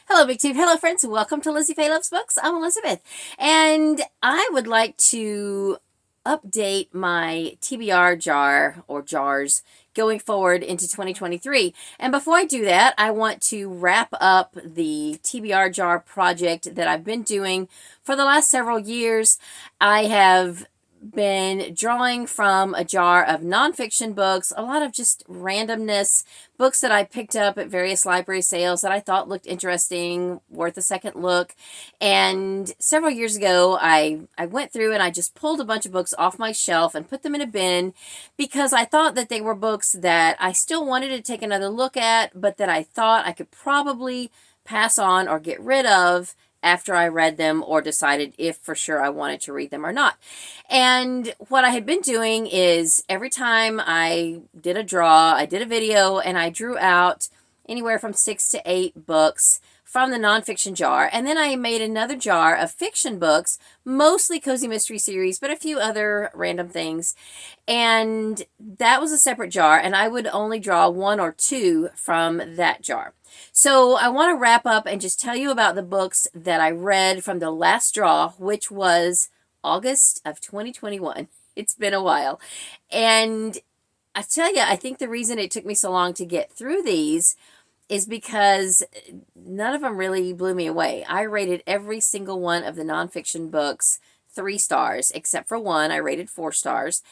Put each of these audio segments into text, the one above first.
Hello, Big Tube. Hello, friends. Welcome to Lizziefaye Loves Books. I'm Elizabeth, and I would like to update my TBR jar or jars going forward into 2023. And before I do that, I want to wrap up the TBR jar project that I've been doing for the last several years. I have been drawing from a jar of nonfiction books, a lot of just randomness, books that I picked up at various library sales that I thought looked interesting, worth a second look. And several years ago, I went through and I just pulled a bunch of books off my shelf and put them in a bin because I thought that they were books that I still wanted to take another look at, but that I thought I could probably pass on or get rid of after I read them or decided if for sure I wanted to read them or not. And what I had been doing is every time I did a draw, I did a video, and I drew out anywhere from 6 to 8 books from the nonfiction jar. And then I made another jar of fiction books, mostly cozy mystery series, but a few other random things. And that was a separate jar, and I would only draw 1 or 2 from that jar. So I want to wrap up and just tell you about the books that I read from the last draw, which was August of 2021. It's been a while. And I tell you, I think the reason it took me so long to get through these is because none of them really blew me away. I rated every single one of the nonfiction books 3 stars, except for one I rated 4 stars.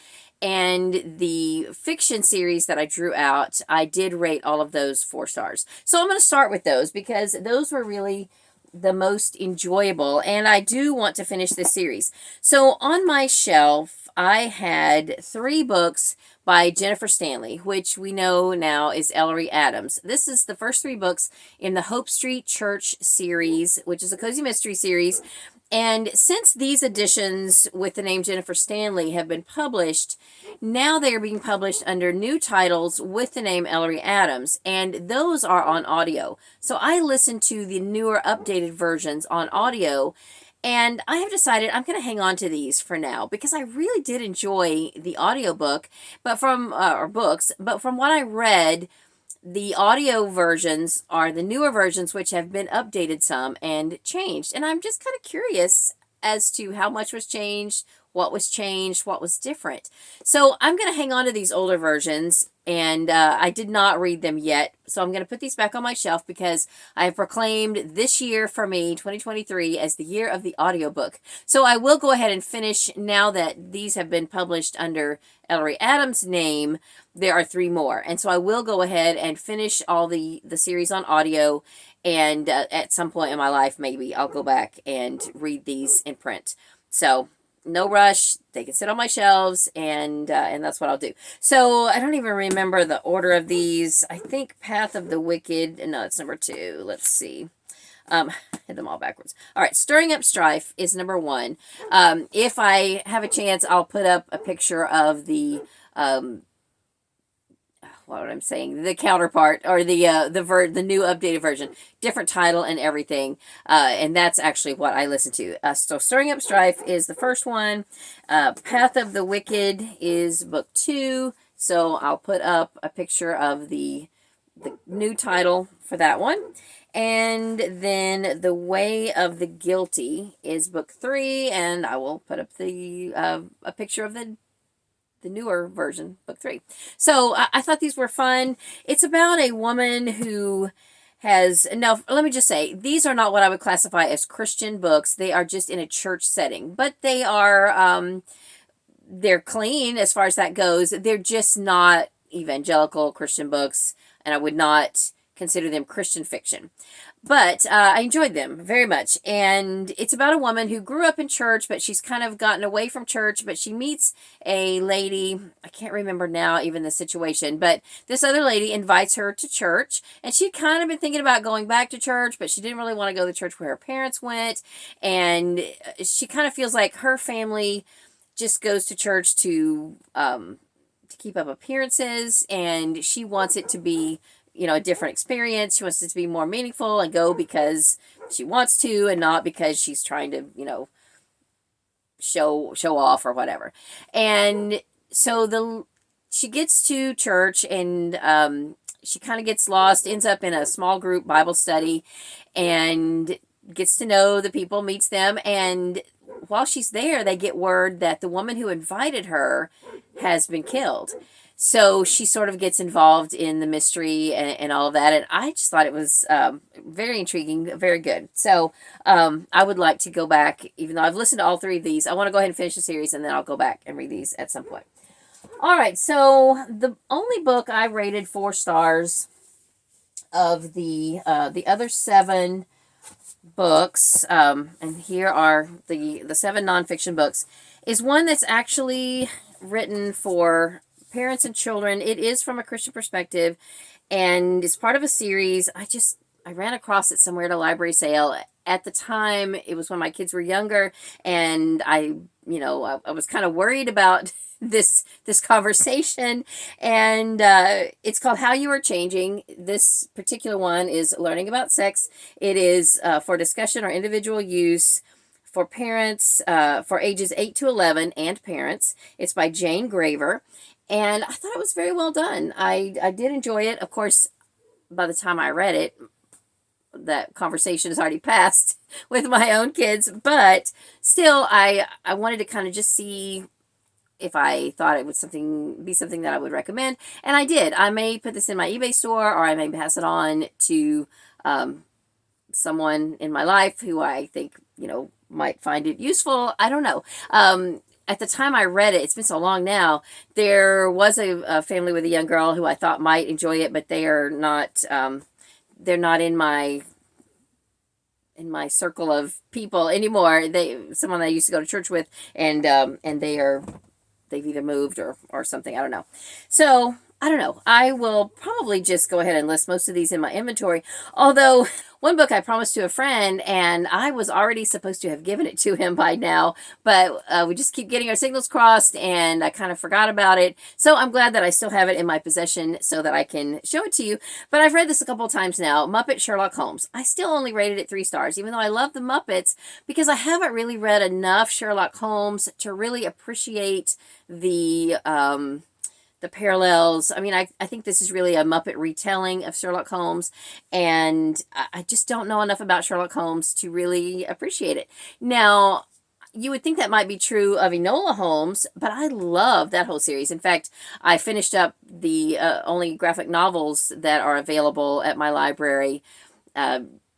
And the fiction series that I drew out, I did rate all of those 4 stars. So I'm going to start with those because those were really the most enjoyable, and I do want to finish this series. So on my shelf, I had 3 books by Jennifer Stanley, which we know now is Ellery Adams. This is the first 3 books in the Hope Street Church series, which is a cozy mystery series. And since these editions with the name Jennifer Stanley have been published, now they are being published under new titles with the name Ellery Adams, and those are on audio. So I listened to the newer updated versions on audio, and I have decided I'm going to hang on to these for now because I really did enjoy the audiobook, but from what I read, the audio versions are the newer versions, which have been updated some and changed. And I'm just kind of curious as to how much was changed, what was different. So I'm going to hang on to these older versions, and I did not read them yet. So I'm going to put these back on my shelf because I have proclaimed this year for me, 2023, as the year of the audiobook. So I will go ahead and finish now that these have been published under Ellery Adams' name. There are 3 more. And so I will go ahead and finish all the series on audio. And at some point in my life, maybe I'll go back and read these in print. So no rush. They can sit on my shelves, and that's what I'll do. So I don't even remember the order of these. I think Path of the Wicked. No, it's number 2. Let's see. Hit them all backwards. All right, Stirring Up Strife is number 1. If I have a chance, I'll put up a picture of the what I'm saying, the counterpart, or the new updated version, different title and everything, and that's actually what I listened to. So Stirring Up Strife is the first one. Path of the Wicked is book 2, so I'll put up a picture of the new title for that one. And then The Way of the Guilty is book 3, and I will put up a picture of the newer version, book 3. So I thought these were fun. It's about a woman who has, now let me just say, these are not what I would classify as Christian books. They are just in a church setting, but they are, they're clean as far as that goes. They're just not evangelical Christian books, and I would not consider them Christian fiction. But I enjoyed them very much. And it's about a woman who grew up in church, but she's kind of gotten away from church. But she meets a lady, I can't remember now even the situation, but this other lady invites her to church. And she'd kind of been thinking about going back to church, but she didn't really want to go to the church where her parents went. And she kind of feels like her family just goes to church to keep up appearances, and she wants it to be, you know, a different experience. She wants it to be more meaningful and go because she wants to and not because she's trying to, you know, show off or whatever. And so she gets to church, and she kind of gets lost, ends up in a small group Bible study, and gets to know the people, meets them, and while she's there, they get word that the woman who invited her has been killed. So she sort of gets involved in the mystery and all of that. And I just thought it was very intriguing, very good. So I would like to go back, even though I've listened to all three of these. I want to go ahead and finish the series, and then I'll go back and read these at some point. All right, so the only book I rated 4 stars of the other 7 books, and here are the 7 nonfiction books, is one that's actually written for parents and children. It is from a Christian perspective, and it's part of a series. I ran across it somewhere at a library sale. At the time, it was when my kids were younger, and I was kind of worried about this conversation, and it's called How You Are Changing. This particular one is learning about sex. It is for discussion or individual use for parents for ages 8 to 11 and parents. It's by Jane Graver, and I thought it was very well done. I did enjoy it. Of course, by the time I read it, that conversation has already passed with my own kids, but still, I wanted to kind of just see if I thought it would be something that I would recommend, and I did. I may put this in my eBay store, or I may pass it on to someone in my life who I think might find it useful. I don't know. At the time I read it, it's been so long now, there was a family with a young girl who I thought might enjoy it, but they are not. They're not in my circle of people anymore. Someone I used to go to church with, and they've either moved or something. I don't know. So I don't know. I will probably just go ahead and list most of these in my inventory. Although one book I promised to a friend, and I was already supposed to have given it to him by now, but we just keep getting our signals crossed, and I kind of forgot about it. So I'm glad that I still have it in my possession so that I can show it to you. But I've read this a couple of times now, Muppet Sherlock Holmes. I still only rated it 3 stars, even though I love the Muppets, because I haven't really read enough Sherlock Holmes to really appreciate the parallels. I mean, I think this is really a Muppet retelling of Sherlock Holmes, and I just don't know enough about Sherlock Holmes to really appreciate it. Now, you would think that might be true of Enola Holmes, but I love that whole series. In fact, I finished up the only graphic novels that are available at my library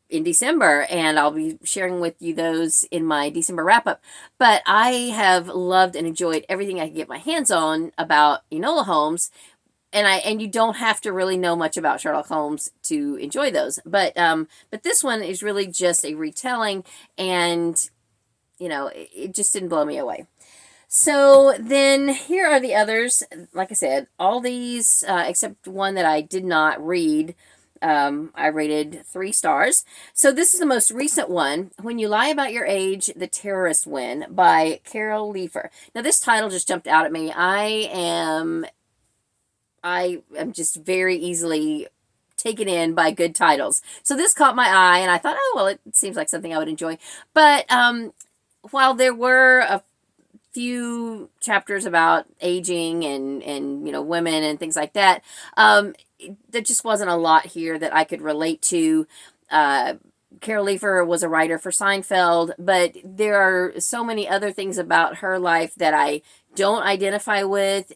in December, and I'll be sharing with you those in my December wrap-up. But I have loved and enjoyed everything I can get my hands on about Enola Holmes, and you don't have to really know much about Sherlock Holmes to enjoy those. But this one is really just a retelling, and it just didn't blow me away. So then here are the others. Like I said, all these except one that I did not read, I rated 3 stars. So this is the most recent one, When You Lie About Your Age, The Terrorists Win, by Carol Leifer. Now this title just jumped out at me. I am just very easily taken in by good titles. So this caught my eye, and I thought, oh, well, it seems like something I would enjoy. But while there were a few chapters about aging and women and things like that, there just wasn't a lot here that I could relate to. Carol Leifer was a writer for Seinfeld, but there are so many other things about her life that I don't identify with.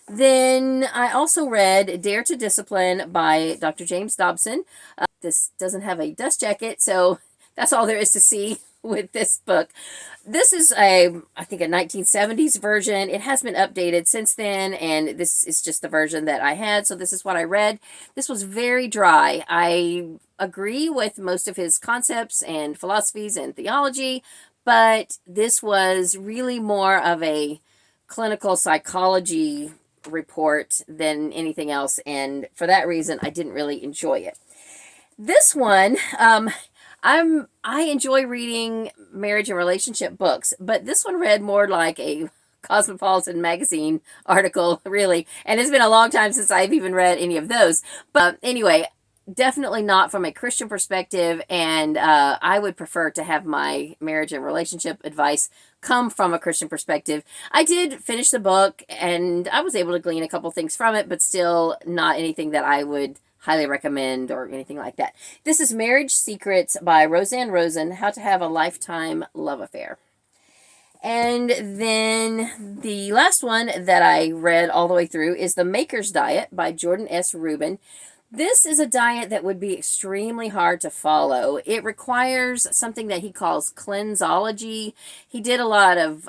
Then I also read Dare to Discipline by Dr. James Dobson. This doesn't have a dust jacket, so that's all there is to see with this book. This is I think a 1970s version. It has been updated since then, and this is just the version that I had, so this is what I read. This was very dry. I agree with most of his concepts and philosophies and theology, but this was really more of a clinical psychology report than anything else, and for that reason, I didn't really enjoy it. This one, I enjoy reading marriage and relationship books, but this one read more like a Cosmopolitan magazine article, really, and it's been a long time since I've even read any of those. But anyway, definitely not from a Christian perspective, and I would prefer to have my marriage and relationship advice come from a Christian perspective. I did finish the book, and I was able to glean a couple things from it, but still not anything that I would highly recommend or anything like that. This is Marriage Secrets by Roseanne Rosen, How to Have a Lifetime Love Affair. And then the last one that I read all the way through is The Maker's Diet by Jordan S. Rubin. This is a diet that would be extremely hard to follow. It requires something that he calls cleansology. He did a lot of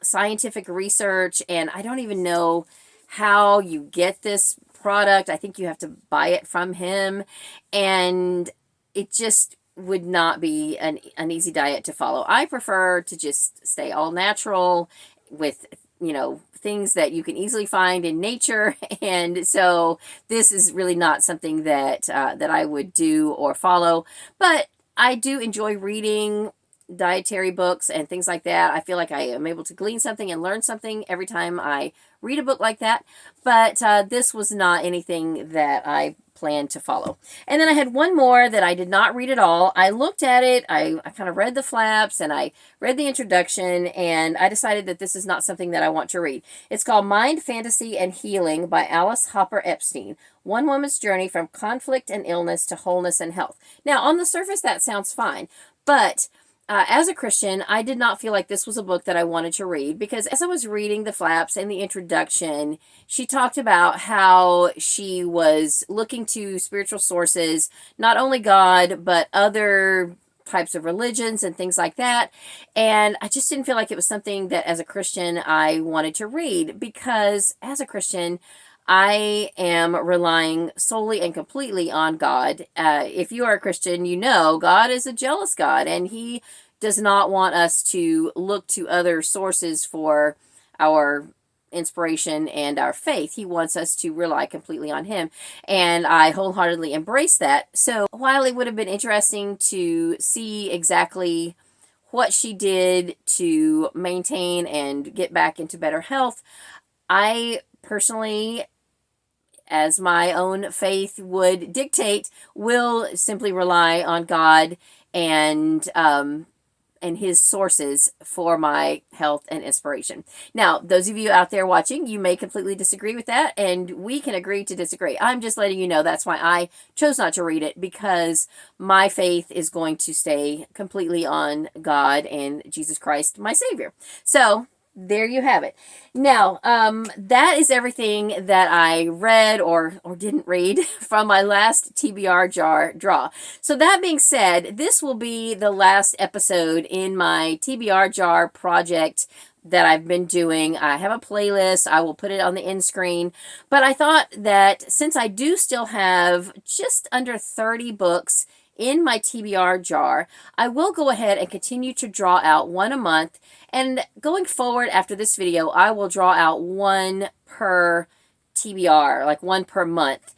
scientific research, and I don't even know how you get this product. I think you have to buy it from him, and it just would not be an easy diet to follow. I prefer to just stay all natural with, things that you can easily find in nature. And so this is really not something that I would do or follow. But I do enjoy reading dietary books and things like that. I feel like I am able to glean something and learn something every time I read a book like that. But this was not anything that I planned to follow. And then I had one more that I did not read at all. I looked at it, I kind of read the flaps, and I read the introduction, and I decided that this is not something that I want to read. It's called Mind, Fantasy, and Healing by Alice Hopper Epstein. One Woman's Journey from Conflict and Illness to Wholeness and Health. Now, on the surface, that sounds fine, but as a Christian, I did not feel like this was a book that I wanted to read, because as I was reading the flaps and the introduction, she talked about how she was looking to spiritual sources, not only God, but other types of religions and things like that. And I just didn't feel like it was something that as a Christian I wanted to read, because as a Christian, I am relying solely and completely on God. If you are a Christian, you know God is a jealous God, and He does not want us to look to other sources for our inspiration and our faith. He wants us to rely completely on Him, and I wholeheartedly embrace that. So while it would have been interesting to see exactly what she did to maintain and get back into better health, I personally, as my own faith would dictate, will simply rely on God and His sources for my health and inspiration. Now, those of you out there watching, you may completely disagree with that, and we can agree to disagree. I'm just letting you know that's why I chose not to read it, because my faith is going to stay completely on God and Jesus Christ, my Savior. So there you have it. Now, that is everything that I read or didn't read from my last TBR jar draw. So that being said, this will be the last episode in my TBR jar project that I've been doing. I have a playlist. I will put it on the end screen. But I thought that since I do still have just under 30 books in my TBR jar, I will go ahead and continue to draw out one a month. And going forward after this video, I will draw out one per TBR, like one per month.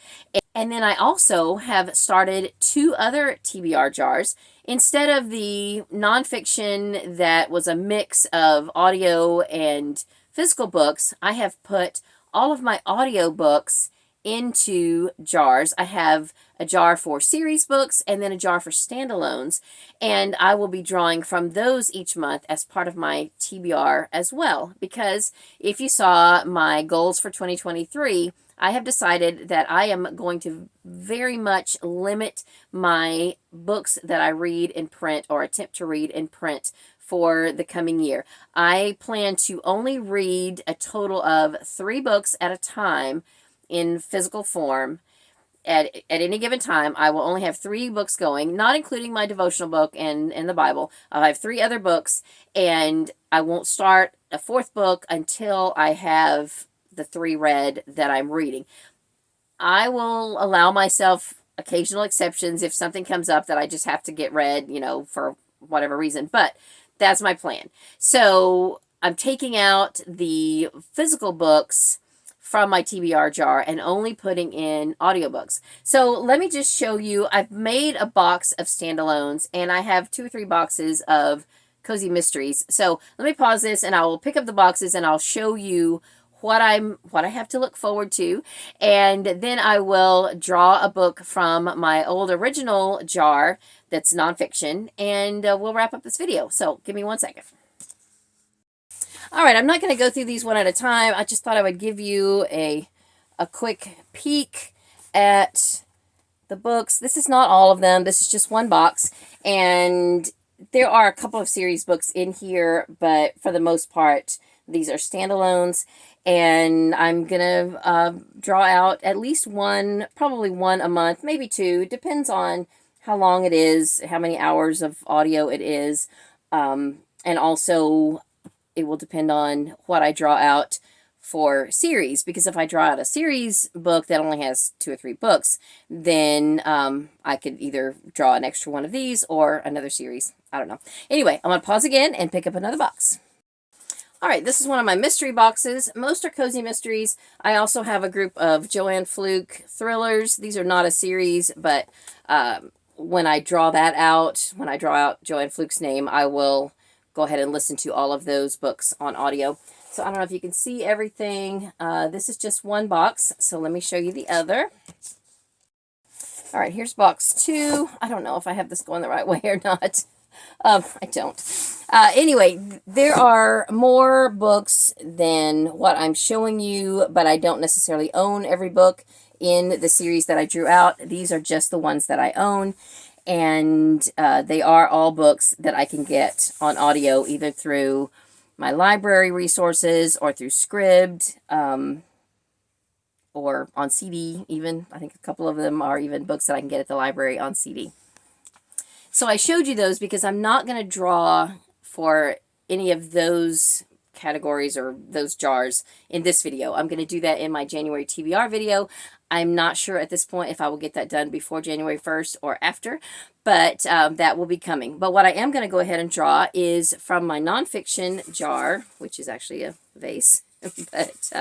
And then I also have started 2 other TBR jars. Instead of the nonfiction that was a mix of audio and physical books, I have put all of my audio books into jars. I have a jar for series books and then a jar for standalones, and I will be drawing from those each month as part of my TBR as well, because if you saw my goals for 2023, I have decided that I am going to very much limit my books that I read in print or attempt to read in print for the coming year. I plan to only read a total of 3 books at a time in physical form. At any given time, I will only have 3 books going, not including my devotional book and the Bible. I'll have 3 other books, and I won't start a 4th book until I have the 3 read that I'm reading. I will allow myself occasional exceptions if something comes up that I just have to get read, for whatever reason, but that's my plan. So I'm taking out the physical books from my TBR jar and only putting in audiobooks. So let me just show you. I've made a box of standalones, and I have 2 or 3 boxes of Cozy Mysteries. So let me pause this, and I will pick up the boxes, and I'll show you what I have to look forward to, and then I will draw a book from my old original jar that's nonfiction, and we'll wrap up this video. So give me 1 second. All right, I'm not going to go through these one at a time. I just thought I would give you a quick peek at the books. This is not all of them. This is just one box, and there are a couple of series books in here, but for the most part, these are standalones, and I'm going to draw out at least one, probably one a month, maybe two. Depends on how long it is, how many hours of audio it is, and also it will depend on what I draw out for series, because if I draw out a series book that only has 2 or 3 books, then I could either draw an extra one of these or another series. I don't know. Anyway, I'm going to pause again and pick up another box. All right, this is one of my mystery boxes. Most are cozy mysteries. I also have a group of Joanne Fluke thrillers. These are not a series, but when I draw that out, when I draw out Joanne Fluke's name, I will go ahead and listen to all of those books on audio. So I don't know if you can see everything. This is just one box, so let me show you the other. All right, here's box 2. I don't know if I have this going the right way or not. I don't. Anyway, there are more books than what I'm showing you, but I don't necessarily own every book in the series that I drew out. These are just the ones that I own. And they are all books that I can get on audio, either through my library resources or through Scribd, or on CD even. I think a couple of them are even books that I can get at the library on CD. So I showed you those because I'm not going to draw for any of those categories or those jars in this video. I'm going to do that in my January TBR video. I'm not sure at this point if I will get that done before January 1st or after, but that will be coming. But what I am going to go ahead and draw is from my nonfiction jar, which is actually a vase, but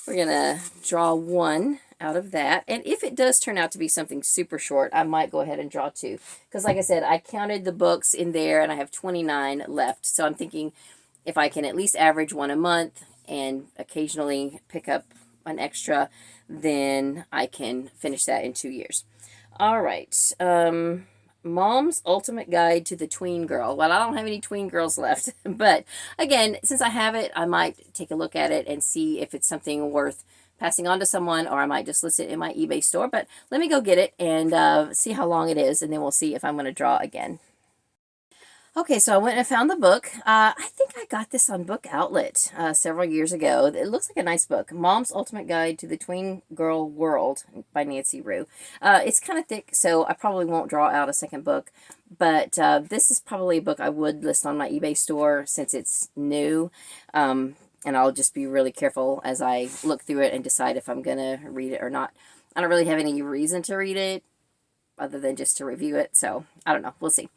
we're going to draw one out of that. And if it does turn out to be something super short, I might go ahead and draw 2. Because like I said, I counted the books in there and I have 29 left. So I'm thinking if I can at least average one a month and occasionally pick up an extra, then I can finish that in 2 years. All right. Mom's Ultimate Guide to the Tween Girl. Well, I don't have any tween girls left, but again, since I have it, I might take a look at it and see if it's something worth passing on to someone, or I might just list it in my eBay store. But let me go get it and see how long it is, and then we'll see if I'm going to draw again. Okay, so I went and found the book. I think I got this on Book Outlet several years ago. It looks like a nice book. Mom's Ultimate Guide to the Tween Girl World by Nancy Rue. It's kind of thick, so I probably won't draw out a second book. But this is probably a book I would list on my eBay store since it's new. And I'll just be really careful as I look through it and decide if I'm going to read it or not. I don't really have any reason to read it other than just to review it. So I don't know. We'll see.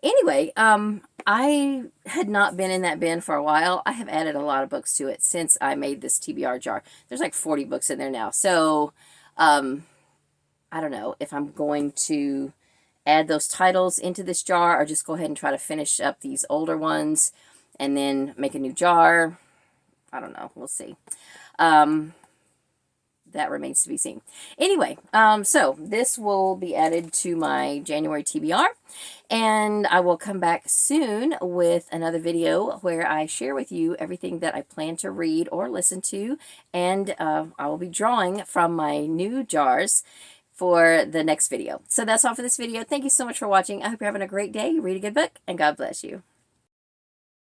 Anyway, I had not been in that bin for a while. I have added a lot of books to it since I made this TBR jar. There's like 40 books in there now. So I don't know if I'm going to add those titles into this jar or just go ahead and try to finish up these older ones and then make a new jar. I don't know. We'll see. That remains to be seen. Anyway, so this will be added to my January TBR, and I will come back soon with another video where I share with you everything that I plan to read or listen to, and I will be drawing from my new jars for the next video. So that's all for this video. Thank you so much for watching. I hope you're having a great day. Read a good book, and God bless you.